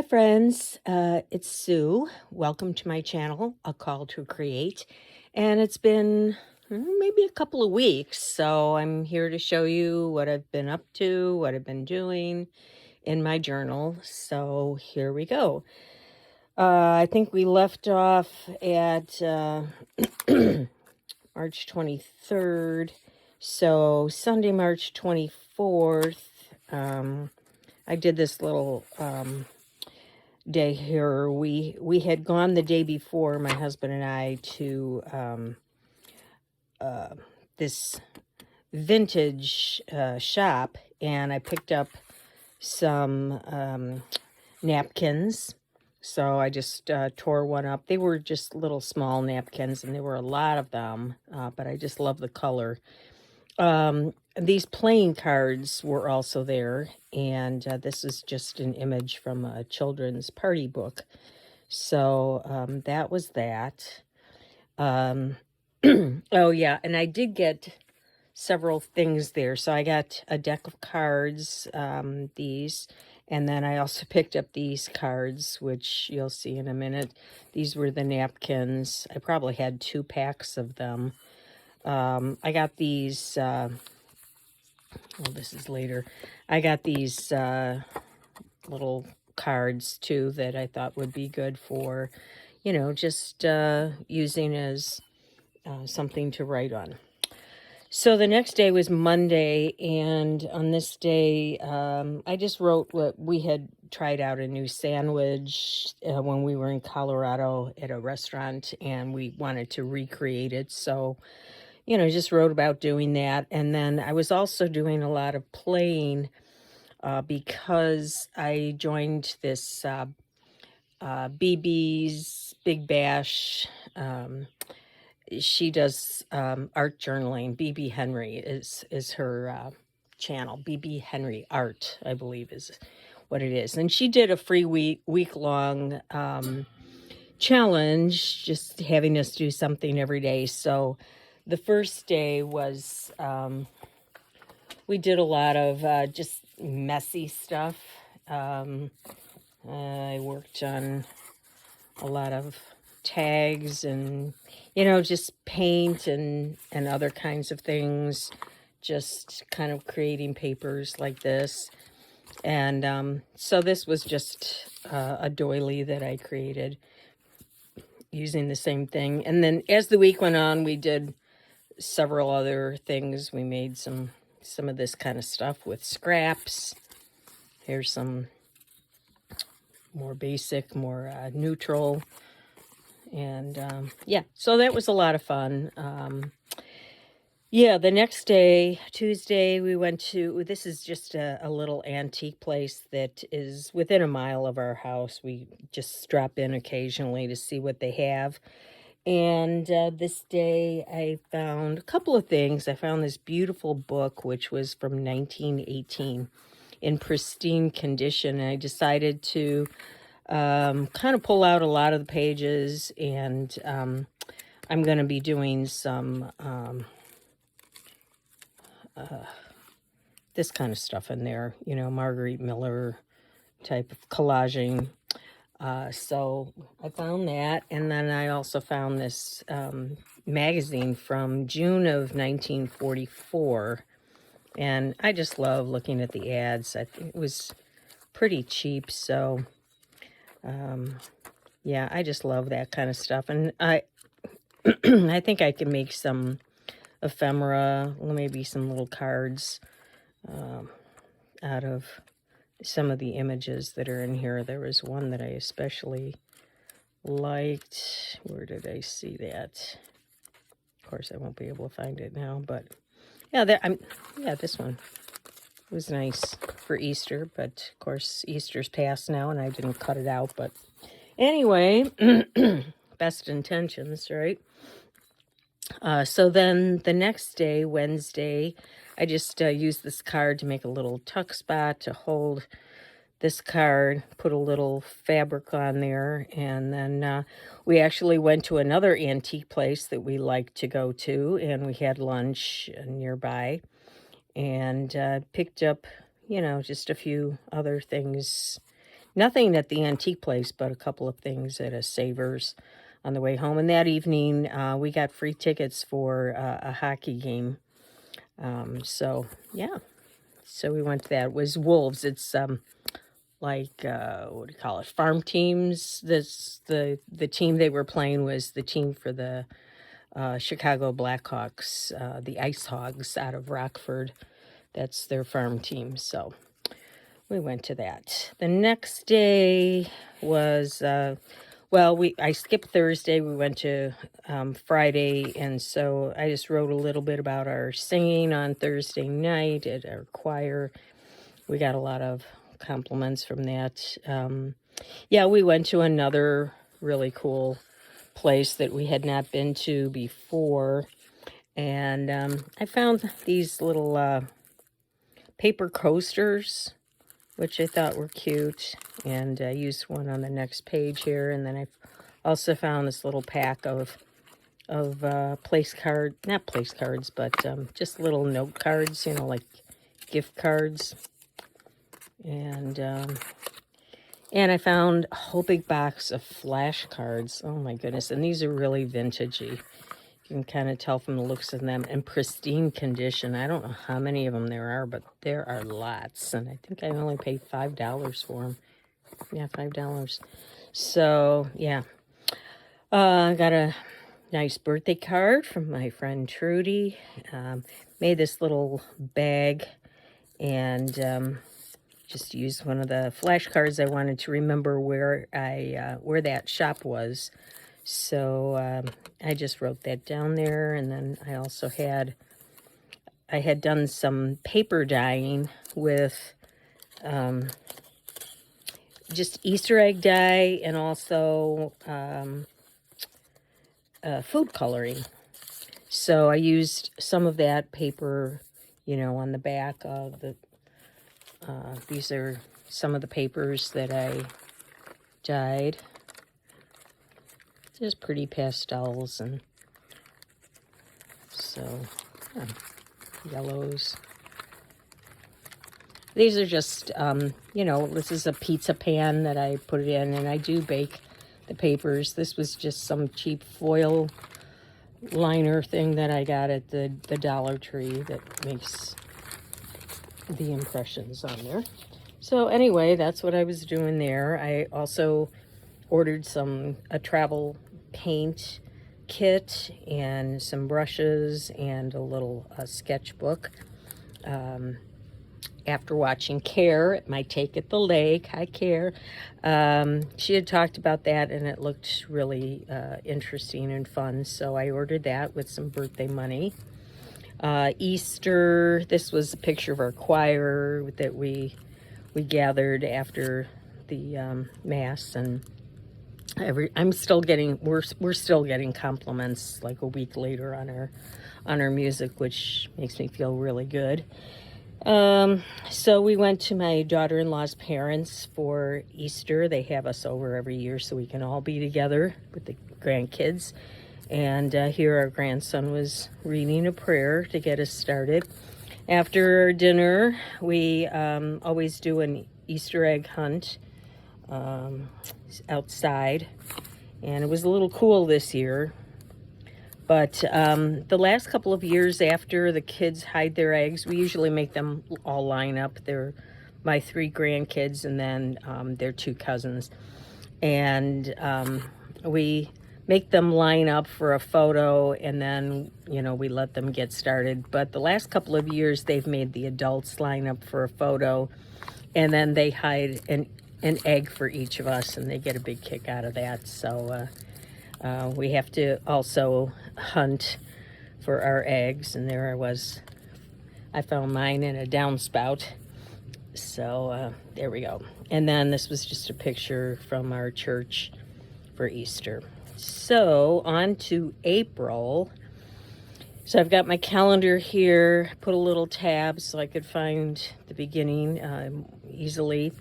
Friends, it's Sue. Welcome to my channel, A Call to Create. And it's been maybe a couple of weeks, so I'm here to show you what I've been up to, what I've been doing in my journal. So here we go. I think we left off at March 23rd. So Sunday, March 24th, I did this little day here. We had gone the day before, my husband and I, to this vintage shop, and I picked up some napkins. So I just tore one up. They were just little small napkins, and there were a lot of them, but I just love the color. These playing cards were also there, and this is just an image from a children's party book. So that was that. Oh, yeah, and I did get several things there. So I got a deck of cards, these, and then I also picked up these cards, which you'll see in a minute. These were the napkins. I probably had 2 packs of them. I got these, well, this is later. I got these little cards, too, that I thought would be good for, just using as something to write on. So the next day was Monday, and on this day, I just wrote what we had tried out a new sandwich when we were in Colorado at a restaurant, and we wanted to recreate it. So, just wrote about doing that. And then I was also doing a lot of playing because I joined this BB's Big Bash. She does art journaling. BB Henry is her channel. BB Henry Art, I believe, is what it is. And she did a free week long challenge, just having us do something every day. So the first day was we did a lot of just messy stuff. I worked on a lot of tags and, just paint and other kinds of things, just kind of creating papers like this. And so this was just a doily that I created using the same thing. And then as the week went on, we did several other things. We made some of this kind of stuff with scraps. Here's some more basic, more neutral. And yeah, so that was a lot of fun. Yeah, the next day, Tuesday, we went to, this is just a little antique place that is within a mile of our house. We just drop in occasionally to see what they have. And this day I found a couple of things. I found this beautiful book, which was from 1918 in pristine condition. And I decided to kind of pull out a lot of the pages, and I'm going to be doing some this kind of stuff in there, Marguerite Miller type of collaging. So I found that, and then I also found this magazine from June of 1944, and I just love looking at the ads. I think it was pretty cheap, so yeah, I just love that kind of stuff. And I I think I can make some ephemera, maybe some little cards out of some of the images that are in here. There was one that I especially liked. Where did I see that? Of course, I won't be able to find it now, but yeah, this one was nice for Easter, but of course Easter's past now and I didn't cut it out. But anyway, best intentions, right? So then the next day, Wednesday, I just used this card to make a little tuck spot to hold this card, put a little fabric on there, and then we actually went to another antique place that we like to go to, and we had lunch nearby, and picked up, just a few other things Nothing at the antique place, but a couple of things at a Savers on the way home. And that evening, we got free tickets for a hockey game. So yeah, so we went to that. It was Wolves. It's like what do you call it? Farm teams. This the team they were playing was the team for the Chicago Blackhawks, the Ice Hogs out of Rockford. That's their farm team. So we went to that. The next day was I skipped Thursday. We went to Friday, and so I just wrote a little bit about our singing on Thursday night at our choir. We got a lot of compliments from that. Yeah, we went to another really cool place that we had not been to before, and I found these little paper coasters, which I thought were cute, and I used one on the next page here. And then I also found this little pack of not place cards, but just little note cards, like gift cards. And I found a whole big box of flashcards. Oh my goodness! And these are really vintagey. You can kind of tell from the looks of them, in pristine condition. I don't know how many of them there are, but there are lots. And I think I only paid $5 for them. Yeah, $5. So, yeah. I got a nice birthday card from my friend Trudy. Made this little bag and just used one of the flashcards. I wanted to remember where that shop was. So I just wrote that down there, and then I also had done some paper dyeing with just Easter egg dye and also food coloring. So I used some of that paper, on the back of the. These are some of the papers that I dyed. Just pretty pastels, and so yellows. These are just, this is a pizza pan that I put it in, and I do bake the papers. This was just some cheap foil liner thing that I got at the Dollar Tree that makes the impressions on there. So anyway, that's what I was doing there. I also ordered a travel paint kit and some brushes and a little sketchbook. After watching Care at My Take at the Lake, hi Care, she had talked about that and it looked really interesting and fun. So I ordered that with some birthday money. Easter, this was a picture of our choir that we gathered after the Mass, and we're still getting compliments like a week later on our music, which makes me feel really good. So we went to my daughter-in-law's parents for Easter. They have us over every year so we can all be together with the grandkids. And here our grandson was reading a prayer to get us started. After dinner, we always do an Easter egg hunt outside, and it was a little cool this year. But the last couple of years after the kids hide their eggs, we usually make them all line up. They're my 3 grandkids and then their 2 cousins. And we make them line up for a photo, and then, we let them get started. But the last couple of years, they've made the adults line up for a photo, and then they hide an egg for each of us, and they get a big kick out of that. So we have to also hunt for our eggs, and there I found mine in a downspout. So there we go. And then this was just a picture from our church for Easter. So on to April. So I've got my calendar here, put a little tab so I could find the beginning easily.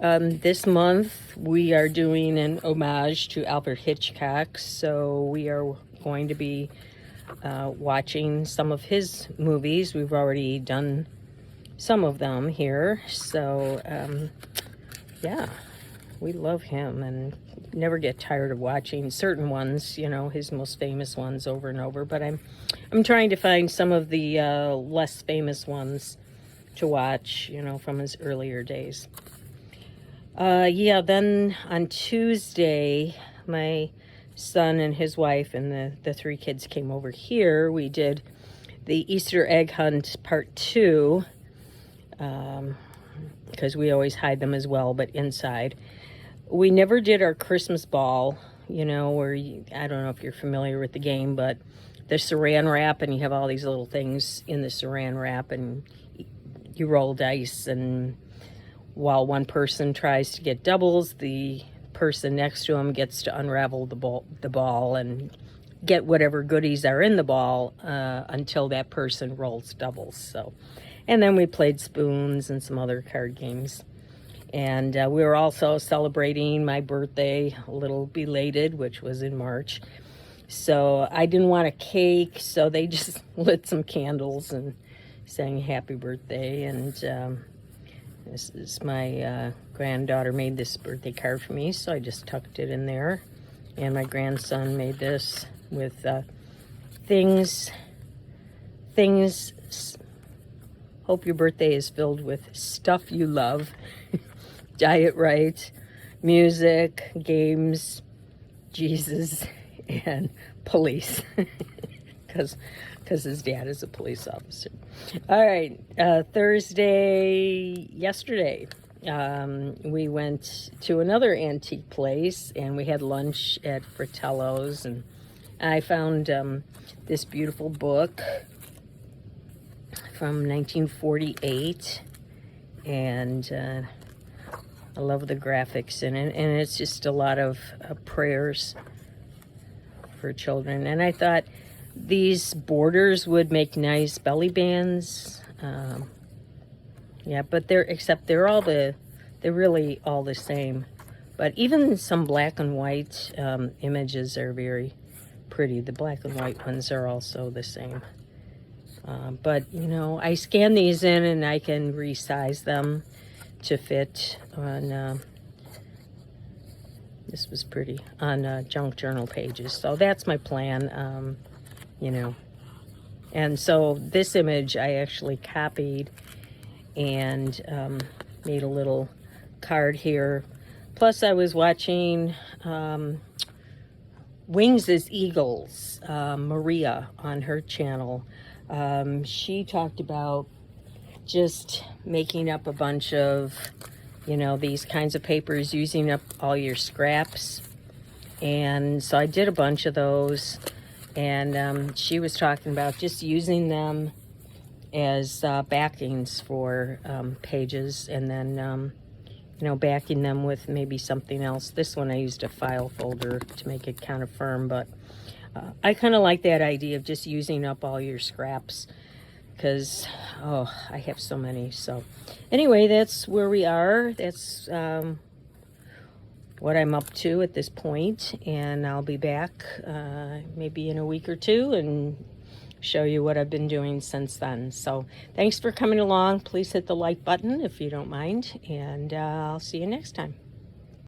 This month we are doing an homage to Alfred Hitchcock, so we are going to be watching some of his movies. We've already done some of them here, so yeah. we love him and never get tired of watching certain ones, you know, his most famous ones over and over. But I'm trying to find some of the less famous ones to watch, you know, from his earlier days. Yeah, then on Tuesday, my son and his wife and the three kids came over here. We did the Easter egg hunt part 2, because we always hide them as well, but inside. We never did our Christmas ball, you know, where I don't know if you're familiar with the game, but the saran wrap, and you have all these little things in the saran wrap, and you roll dice, and while one person tries to get doubles, the person next to him gets to unravel the ball and get whatever goodies are in the ball until that person rolls doubles. So, and then we played spoons and some other card games. And we were also celebrating my birthday, a little belated, which was in March. So I didn't want a cake, so they just lit some candles and sang happy birthday. And this is my granddaughter made this birthday card for me, so I just tucked it in there. And my grandson made this with things. Hope your birthday is filled with stuff you love. Diet right, music, games, Jesus, and police. Because his dad is a police officer. All right, yesterday, we went to another antique place, and we had lunch at Fratello's, and I found this beautiful book from 1948, and I love the graphics in it, and it's just a lot of prayers for children. And I thought these borders would make nice belly bands. Yeah, but they're really all the same. But even some black and white images are very pretty. The black and white ones are also the same. But, you know, I scan these in and I can resize them to fit on, this was pretty, on junk journal pages. So that's my plan, you know. And so this image I actually copied and made a little card here. Plus I was watching Wings as Eagles, Maria, on her channel. She talked about just making up a bunch of, you know, these kinds of papers, using up all your scraps. And so I did a bunch of those, and she was talking about just using them as backings for pages, and then you know, backing them with maybe something else. This one I used a file folder to make it kind of firm, but I kind of like that idea of just using up all your scraps, because, oh, I have so many. So anyway, that's where we are. That's what I'm up to at this point, and I'll be back maybe in a week or two and show you what I've been doing since then. So thanks for coming along. Please hit the like button if you don't mind, and I'll see you next time.